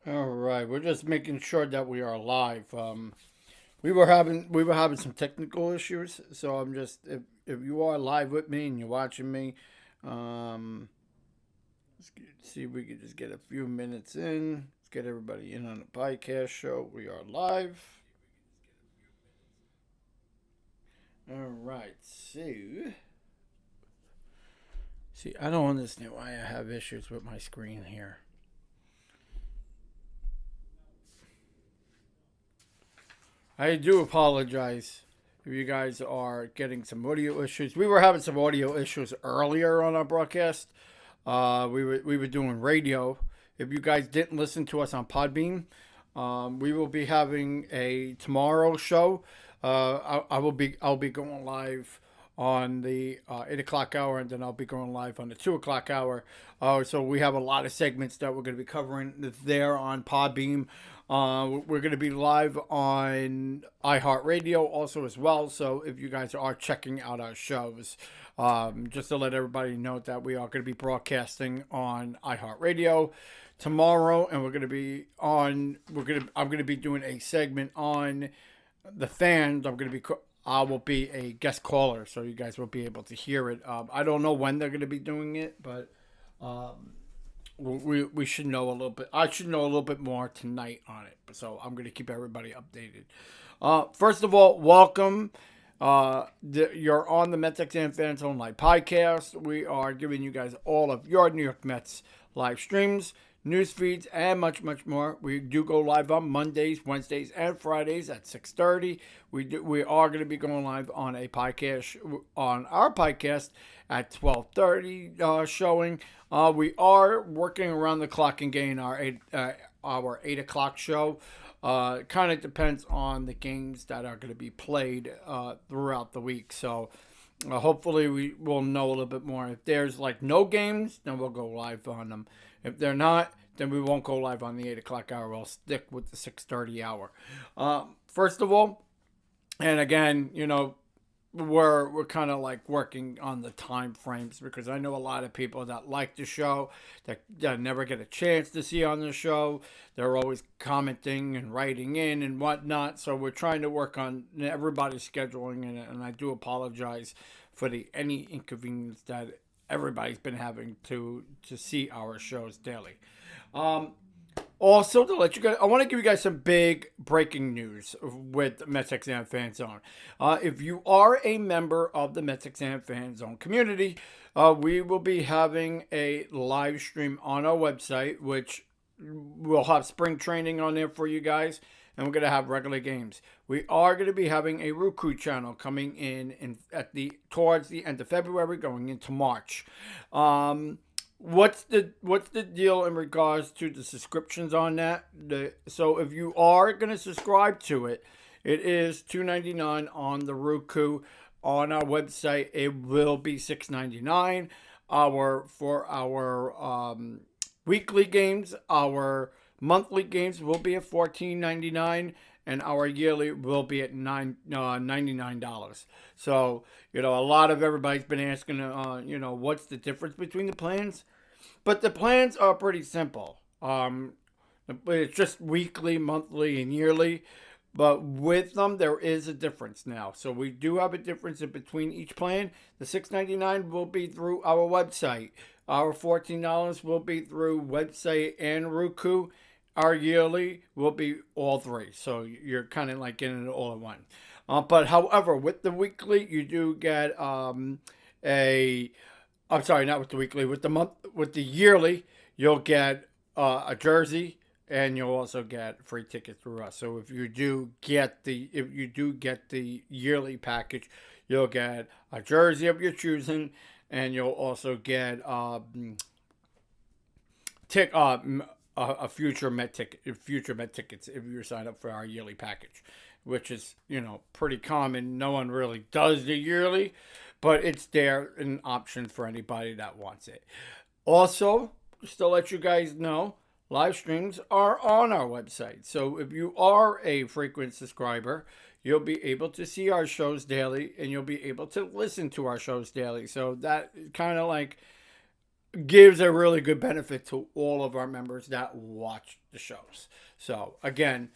All right, we're just making sure that we are live. We were having some technical issues, so I'm just if you are live with me and you're watching me, um, see if we can just get a few minutes in. Let's get everybody in on the podcast show. We are live. All right, see, I don't understand why I have issues with my screen here. I do apologize if you guys are getting some audio issues. We were having some audio issues earlier on our broadcast. We were doing radio. If you guys didn't listen to us on Podbean, we will be having a tomorrow show. I'll be going live on the 8 o'clock hour, and then I'll be going live on the 2 o'clock hour. So we have a lot of segments that we're going to be covering there on Podbeam. We're going to be live on iHeartRadio also as well. So if you guys are checking out our shows, just to let everybody know that we are going to be broadcasting on iHeartRadio tomorrow, and we're going to be on. I'm going to be doing a segment on the fans. I will be a guest caller, so you guys will be able to hear it. I don't know when they're going to be doing it, but um, we should know a little bit. I should know a little bit more tonight on it. So I'm going to keep everybody updated. First of all, welcome. You're on the MetsXMFanZone live podcast. We are giving you guys all of your New York Mets live streams, news feeds, and much, much more. We do go live on Mondays, Wednesdays, and Fridays at 6:30. We are going to be going live on a podcast on our podcast at 12:30 showing. We are working around the clock and getting our 8 o'clock show. Kind of depends on the games that are going to be played throughout the week. So hopefully we will know a little bit more. If there's like no games, then we'll go live on them. If they're not, then we won't go live on the 8 o'clock hour. We'll stick with the 6:30 hour. First of all, and again, we're kind of like working on the time frames because I know a lot of people that like the show that never get a chance to see on the show. They're always commenting and writing in and whatnot. So we're trying to work on everybody's scheduling, and I do apologize for the any inconvenience that everybody's been having to see our shows daily. Um, Also, to let you guys, I want to give you guys some big breaking news with MetsXM Fan Zone. If you are a member of the MetsXM Fan Zone community, we will be having a live stream on our website, which we'll have spring training on there for you guys, and we're going to have regular games. We are going to be having a Roku channel coming in towards the end of February, going into March. What's the deal in regards to the subscriptions on that? So if you are gonna subscribe to it, it is $2.99 on the Roku. On our website, it will be $6.99. For our weekly games, our monthly games will be at $14.99, and our yearly will be at $99. So a lot of everybody's been asking, what's the difference between the plans? But the plans are pretty simple. It's just weekly, monthly, and yearly. But with them, there is a difference now. So we do have a difference in between each plan. The $6.99 will be through our website. Our $14 will be through website and Roku. Our yearly will be all three. So you're kind of like getting it all in one. But however, with the weekly, you do get a I'm sorry, not with the weekly. With the yearly, you'll get a jersey, and you'll also get free tickets through us. So if you do get the yearly package, you'll get a jersey of your choosing, and you'll also get tick a future Met tickets if you sign up for our yearly package, which is pretty common. No one really does the yearly, but it's there an option for anybody that wants it. Also, just to let you guys know, live streams are on our website. So if you are a frequent subscriber, you'll be able to see our shows daily, and you'll be able to listen to our shows daily. So that kind of like gives a really good benefit to all of our members that watch the shows. So again,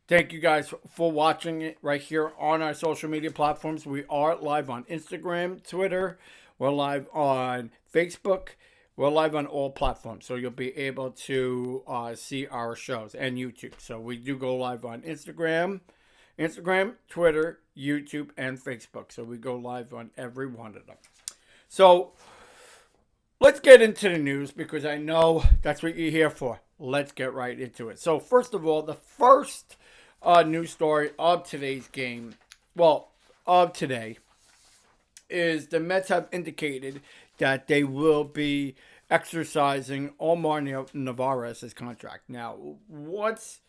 thank you guys for watching it right here on our social media platforms. We are live on Instagram, Twitter. We're live on Facebook. We're live on all platforms. So you'll be able to see our shows and YouTube. So we do go live on Instagram, Twitter, YouTube, and Facebook. So we go live on every one of them. So let's get into the news because I know that's what you're here for. Let's get right into it. So first of all, the first news story of today's game, of today, is the Mets have indicated that they will be exercising Omar Narvaez's contract. Now, what's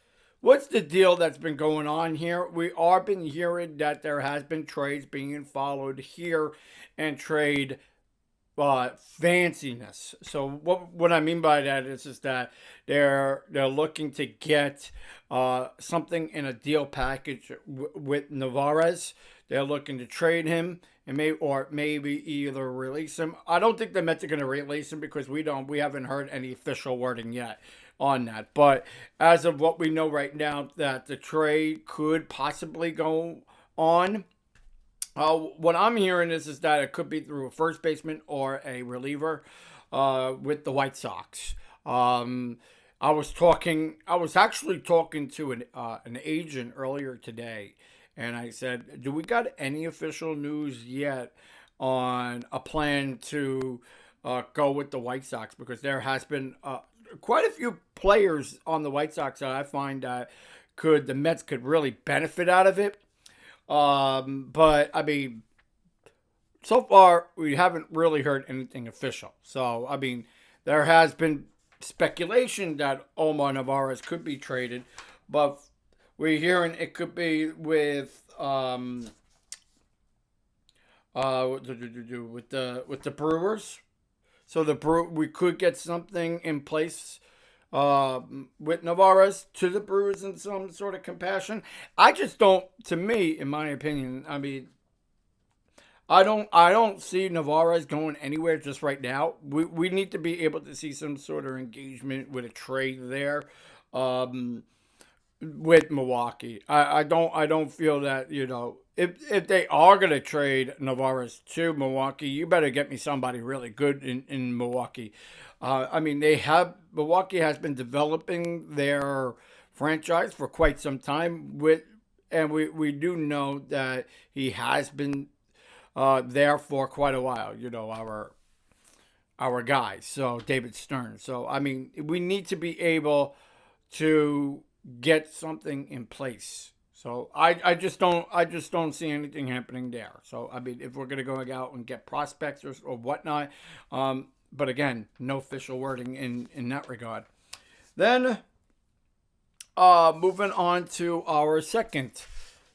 the deal that's been going on here? We are been hearing that there has been trades being followed here and trade fanciness. So what I mean by that is that they're looking to get something in a deal package with Narvaez. They're looking to trade him and maybe either release him. I don't think the Mets are going to release him because we haven't heard any official wording yet on that. But as of what we know right now, that the trade could possibly go on. What I'm hearing is that it could be through a first baseman or a reliever with the White Sox. I was actually talking to an agent earlier today, and I said, "Do we got any official news yet on a plan to go with the White Sox?" Because there has been quite a few players on the White Sox that I find that the Mets could really benefit out of it. But I mean, so far we haven't really heard anything official. So I mean, there has been speculation that Omar Narvaez could be traded, but we're hearing it could be with with the Brewers. So we could get something in place with Narvaez to the Brewers in some sort of compassion. I just don't, to me, in my opinion, I mean, I don't see Narvaez going anywhere just right now. We need to be able to see some sort of engagement with a trade there. With Milwaukee. I don't feel that, if they are gonna trade Narvaez to Milwaukee, you better get me somebody really good in Milwaukee. I mean, Milwaukee has been developing their franchise for quite some time and we do know that he has been there for quite a while. Our guy, so David Stern. So I mean, we need to be able to get something in place. So I just don't see anything happening there. So I mean, if we're gonna go out and get prospects or whatnot, but again, no official wording in that regard. Then moving on to our second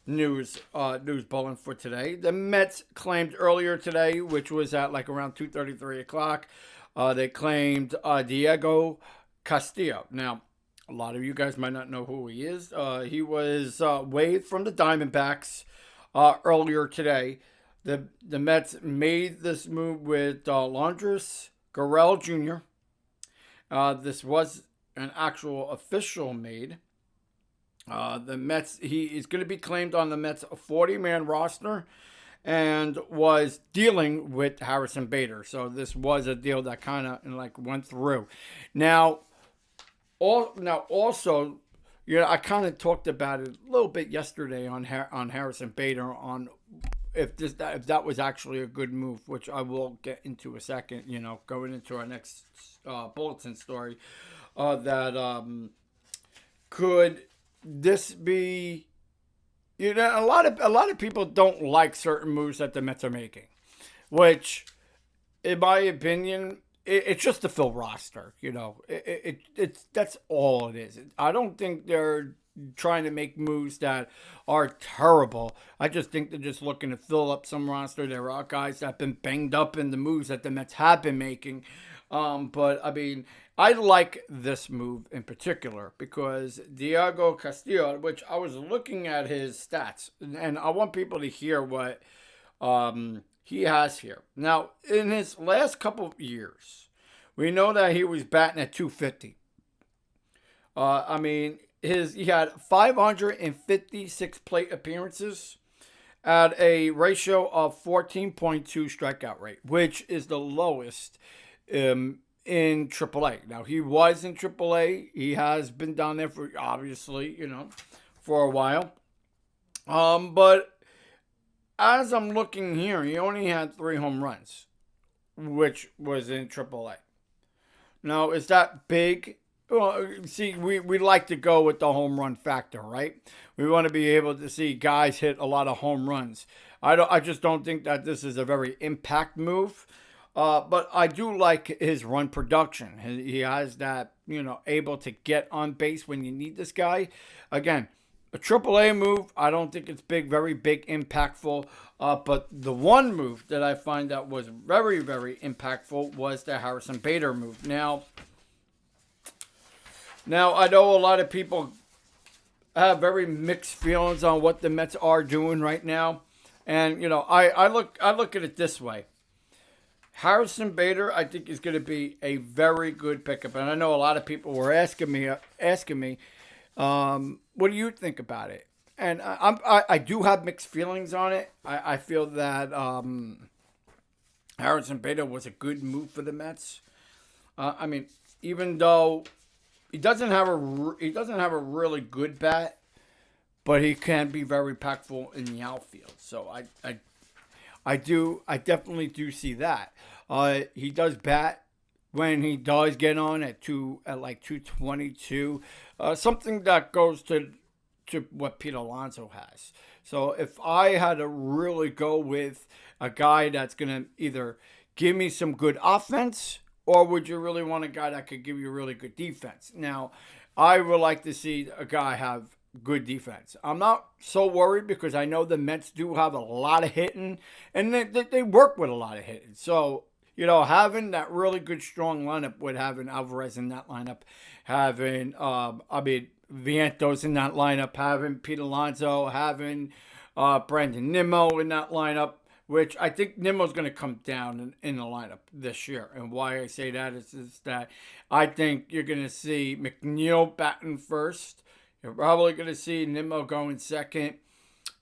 news bulletin for today. The Mets claimed earlier today, which was at like around 2:33 o'clock, they claimed Diego Castillo. Now, a lot of you guys might not know who he is. He was waived from the Diamondbacks earlier today. The Mets made this move with Londres Gurriel Jr. This was an actual official made. The Mets, he is going to be claimed on the Mets 40-man roster and was dealing with Harrison Bader. So this was a deal that kind of went through. Now, also, I kind of talked about it a little bit yesterday on Harrison Bader on if that was actually a good move, which I will get into a second. Going into our next bulletin story, that could this be? A lot of people don't like certain moves that the Mets are making, which, in my opinion, it's just to fill roster. It's that's all it is. I don't think they're trying to make moves that are terrible. I just think they're just looking to fill up some roster. There are guys that have been banged up in the moves that the Mets have been making. But I mean, I like this move in particular because Diego Castillo, which I was looking at his stats, and I want people to hear what he has here. Now, in his last couple of years, We know that he was batting at 250. I mean, he had 556 plate appearances at a ratio of 14.2 strikeout rate, which is the lowest in AAA. Now, he was in AAA. He has been down there for, obviously, for a while. But as I'm looking here, he only had 3 home runs, which was in AAA. Now, is that big? Well, see, we like to go with the home run factor, right? We want to be able to see guys hit a lot of home runs. I just don't think that this is a very impact move. But I do like his run production. He has that, able to get on base when you need this guy. Again, a AAA move, I don't think it's big, very big, impactful. But the one move that I find that was very, very impactful was the Harrison Bader move. Now, I know a lot of people have very mixed feelings on what the Mets are doing right now. And, I look at it this way. Harrison Bader, I think, is going to be a very good pickup. And I know a lot of people were asking me, what do you think about it? And I do have mixed feelings on it. I feel that Harrison Bader was a good move for the Mets. I mean, even though he doesn't have a really good bat, but he can be very impactful in the outfield. So I definitely do see that. He does bat when he does get on at like 222, something that goes to what Pete Alonso has. So if I had to really go with a guy that's gonna either give me some good offense, or would you really want a guy that could give you really good defense? Now, I would like to see a guy have good defense. I'm not so worried because I know the Mets do have a lot of hitting, and they work with a lot of hitting. So, having that really good, strong lineup with having Alvarez in that lineup, having, Vientos in that lineup, having Pete Alonso, having Brandon Nimmo in that lineup, which I think Nimmo's going to come down in the lineup this year. And why I say that is that I think you're going to see McNeil batting first. You're probably going to see Nimmo going second.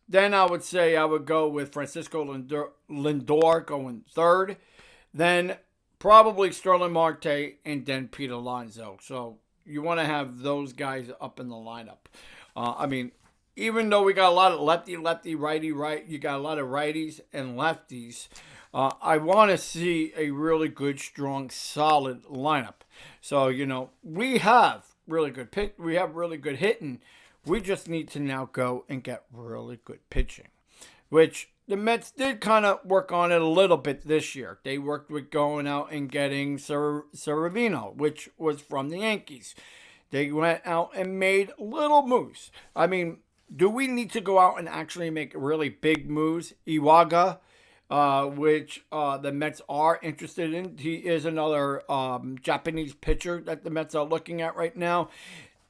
Then I would say I would go with Francisco Lindor going third. Then probably Sterling Marte and then Pete Alonso. So you want to have those guys up in the lineup. Even though we got a lot of lefty, righty, right, you got a lot of righties and lefties. I want to see a really good, strong, solid lineup. So, we have really good we have really good hitting. We just need to now go and get really good pitching, which the Mets did kind of work on it a little bit this year. They worked with going out and getting Severino, which was from the Yankees. They went out and made little moves. I mean, do we need to go out and actually make really big moves? Iwaga, which the Mets are interested in. He is another Japanese pitcher that the Mets are looking at right now.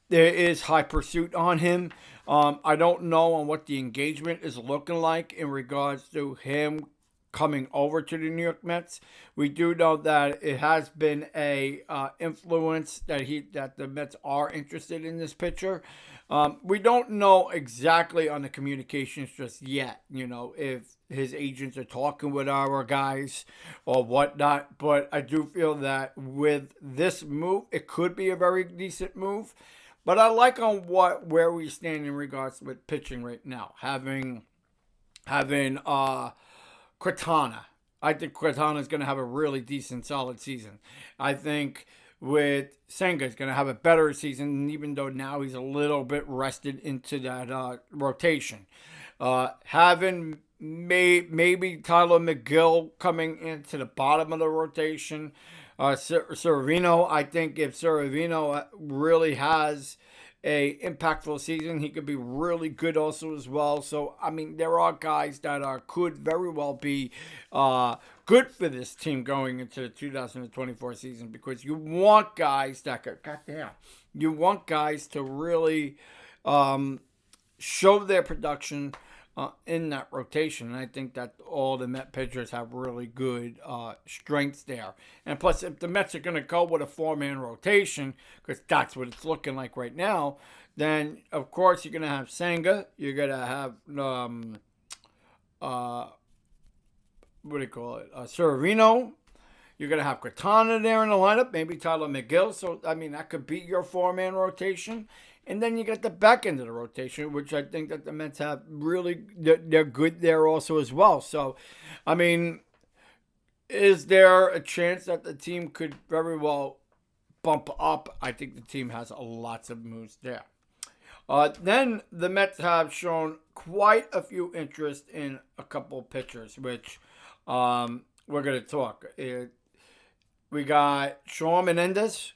There is high pursuit on him. I don't know on what the engagement is looking like in regards to him coming over to the New York Mets. We do know that it has been a influence that the Mets are interested in this pitcher. We don't know exactly on the communications just yet, if his agents are talking with our guys or whatnot. But I do feel that with this move, it could be a very decent move. But I like on where we stand in regards with pitching right now. Having Quintana. I think Quintana is going to have a really decent, solid season. I think with Senga is going to have a better season, even though now he's a little bit rested into that rotation. Having maybe Tyler McGill coming into the bottom of the rotation. Severino, I think if Severino really has a impactful season, he could be really good also as well. So, there are guys that could very well be good for this team going into the 2024 season, because you want guys you want guys to really show their production in that rotation. And I think that all the Met pitchers have really good strengths there. And plus, if the Mets are going to go with a four-man rotation, because that's what it's looking like right now, then of course you're going to have Senga. You're going to have what do you call it? Severino. You're going to have Quintana there in the lineup, maybe Tyler McGill. So, I mean, that could be your four-man rotation. And then you got the back end of the rotation, which I think that the Mets have really, they're good there also as well. So, I mean, is there a chance that the team could very well bump up? I think the team has lots of moves there. Then the Mets have shown quite a few interest in a couple of pitchers, which we're going to talk. We got Shawn Menendez.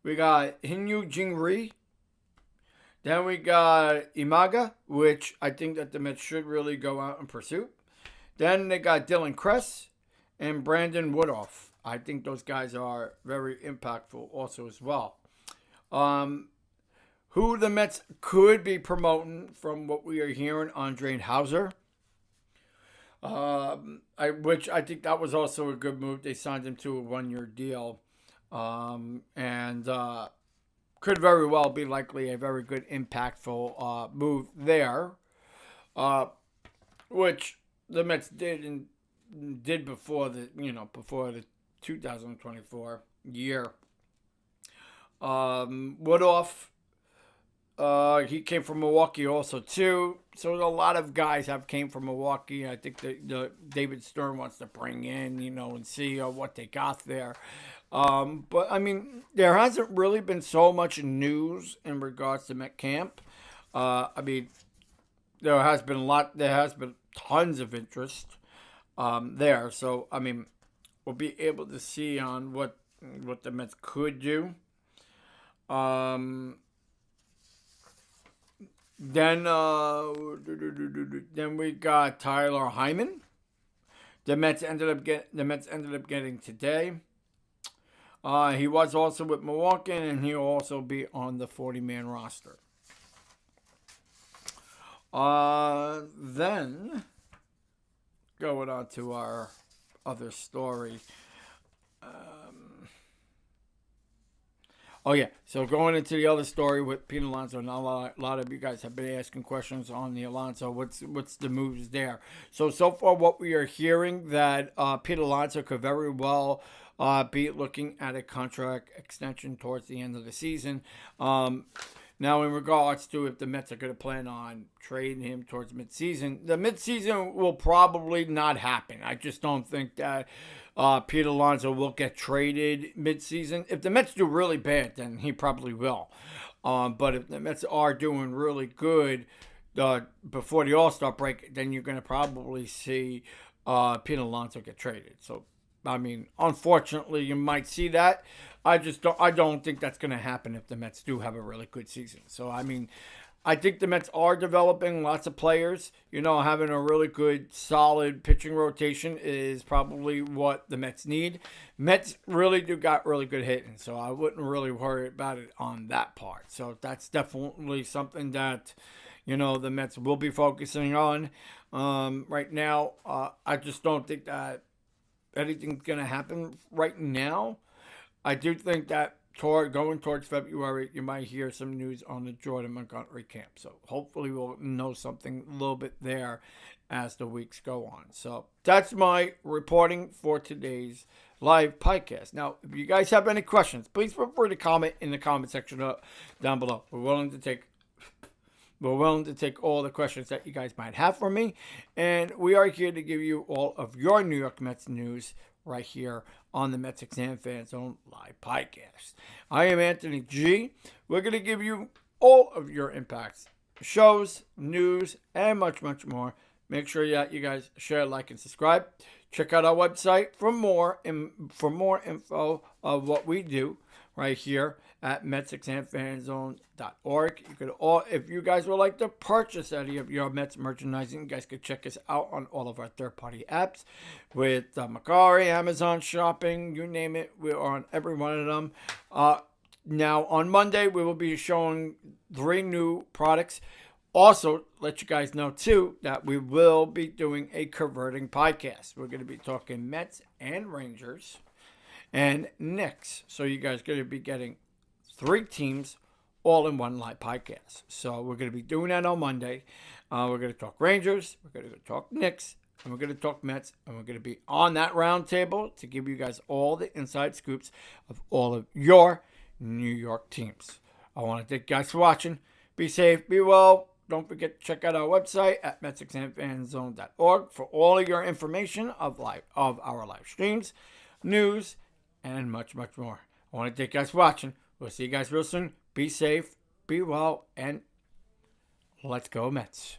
We got Hinyu Jingri. Then we got Imaga, which I think that the Mets should really go out and pursue. Then they got Dylan Kress and Brandon Woodruff. I think those guys are very impactful also as well. Who the Mets could be promoting from what we are hearing, Andre Hauser. Which I think that was also a good move. They signed him to a one-year deal. And could very well be likely a very good impactful move there, which the Mets did before the 2024 year. Woodruff, he came from Milwaukee also too. So a lot of guys have came from Milwaukee. I think the David Stern wants to bring in, and see what they got there. But I mean, there hasn't really been so much news in regards to Met camp. I mean, there has been tons of interest there. So I mean, we'll be able to see on what the Mets could do. Then we got Tyler Hyman. The Mets ended up getting today. He was also with Milwaukee, and he'll also be on the 40-man roster. Then, going on to our other story. So going into the other story with Pete Alonso, and a lot of you guys have been asking questions on the Alonso. What's the moves there? So far what we are hearing that Pete Alonso could very well be looking at a contract extension towards the end of the season. Now, in regards to if the Mets are going to plan on trading him towards midseason, the midseason will probably not happen. I just don't think that Pete Alonso will get traded midseason. If the Mets do really bad, then he probably will. But if the Mets are doing really good before the All-Star break, then you're going to probably see Pete Alonso get traded. So, I mean, unfortunately, you might see that. I don't think that's going to happen if the Mets do have a really good season. So, I mean, I think the Mets are developing lots of players. Having a really good, solid pitching rotation is probably what the Mets need. Mets really do got really good hitting, so I wouldn't really worry about it on that part. So, that's definitely something that, the Mets will be focusing on. Right now, I just don't think that anything's going to happen right now. I do think that going towards February, you might hear some news on the Jordan Montgomery camp. So hopefully we'll know something a little bit there as the weeks go on. So that's my reporting for today's live podcast. Now, if you guys have any questions, please feel free to comment in the comment section down below. We're willing to take all the questions that you guys might have for me. And we are here to give you all of your New York Mets news right here on the MetsXMFanZone live podcast. I am Anthony G. We're going to give you all of your impacts, shows, news, and much, much more. Make sure that you guys share, like, and subscribe. Check out our website for more info of what we do right here at MetsXMFanZone.org. You could if you guys would like to purchase any of your Mets merchandising, you guys could check us out on all of our third-party apps with Macari, Amazon Shopping, you name it. We're on every one of them. Now, on Monday, we will be showing 3 new products. Also, let you guys know, too, that we will be doing a converting podcast. We're going to be talking Mets and Rangers and Knicks. So you guys are going to be getting 3 teams all in one live podcast. So we're going to be doing that on Monday. We're going to talk Rangers, we're going to talk Knicks, and we're going to talk Mets, and we're going to be on that round table to give you guys all the inside scoops of all of your New York teams. I want to thank you guys for watching. Be safe, be well. Don't forget to check out our website at MetsXMFanZone.org for all of your information of our live streams, news, and much, much more. I want to thank you guys for watching. We'll see you guys real soon. Be safe, be well, and let's go Mets.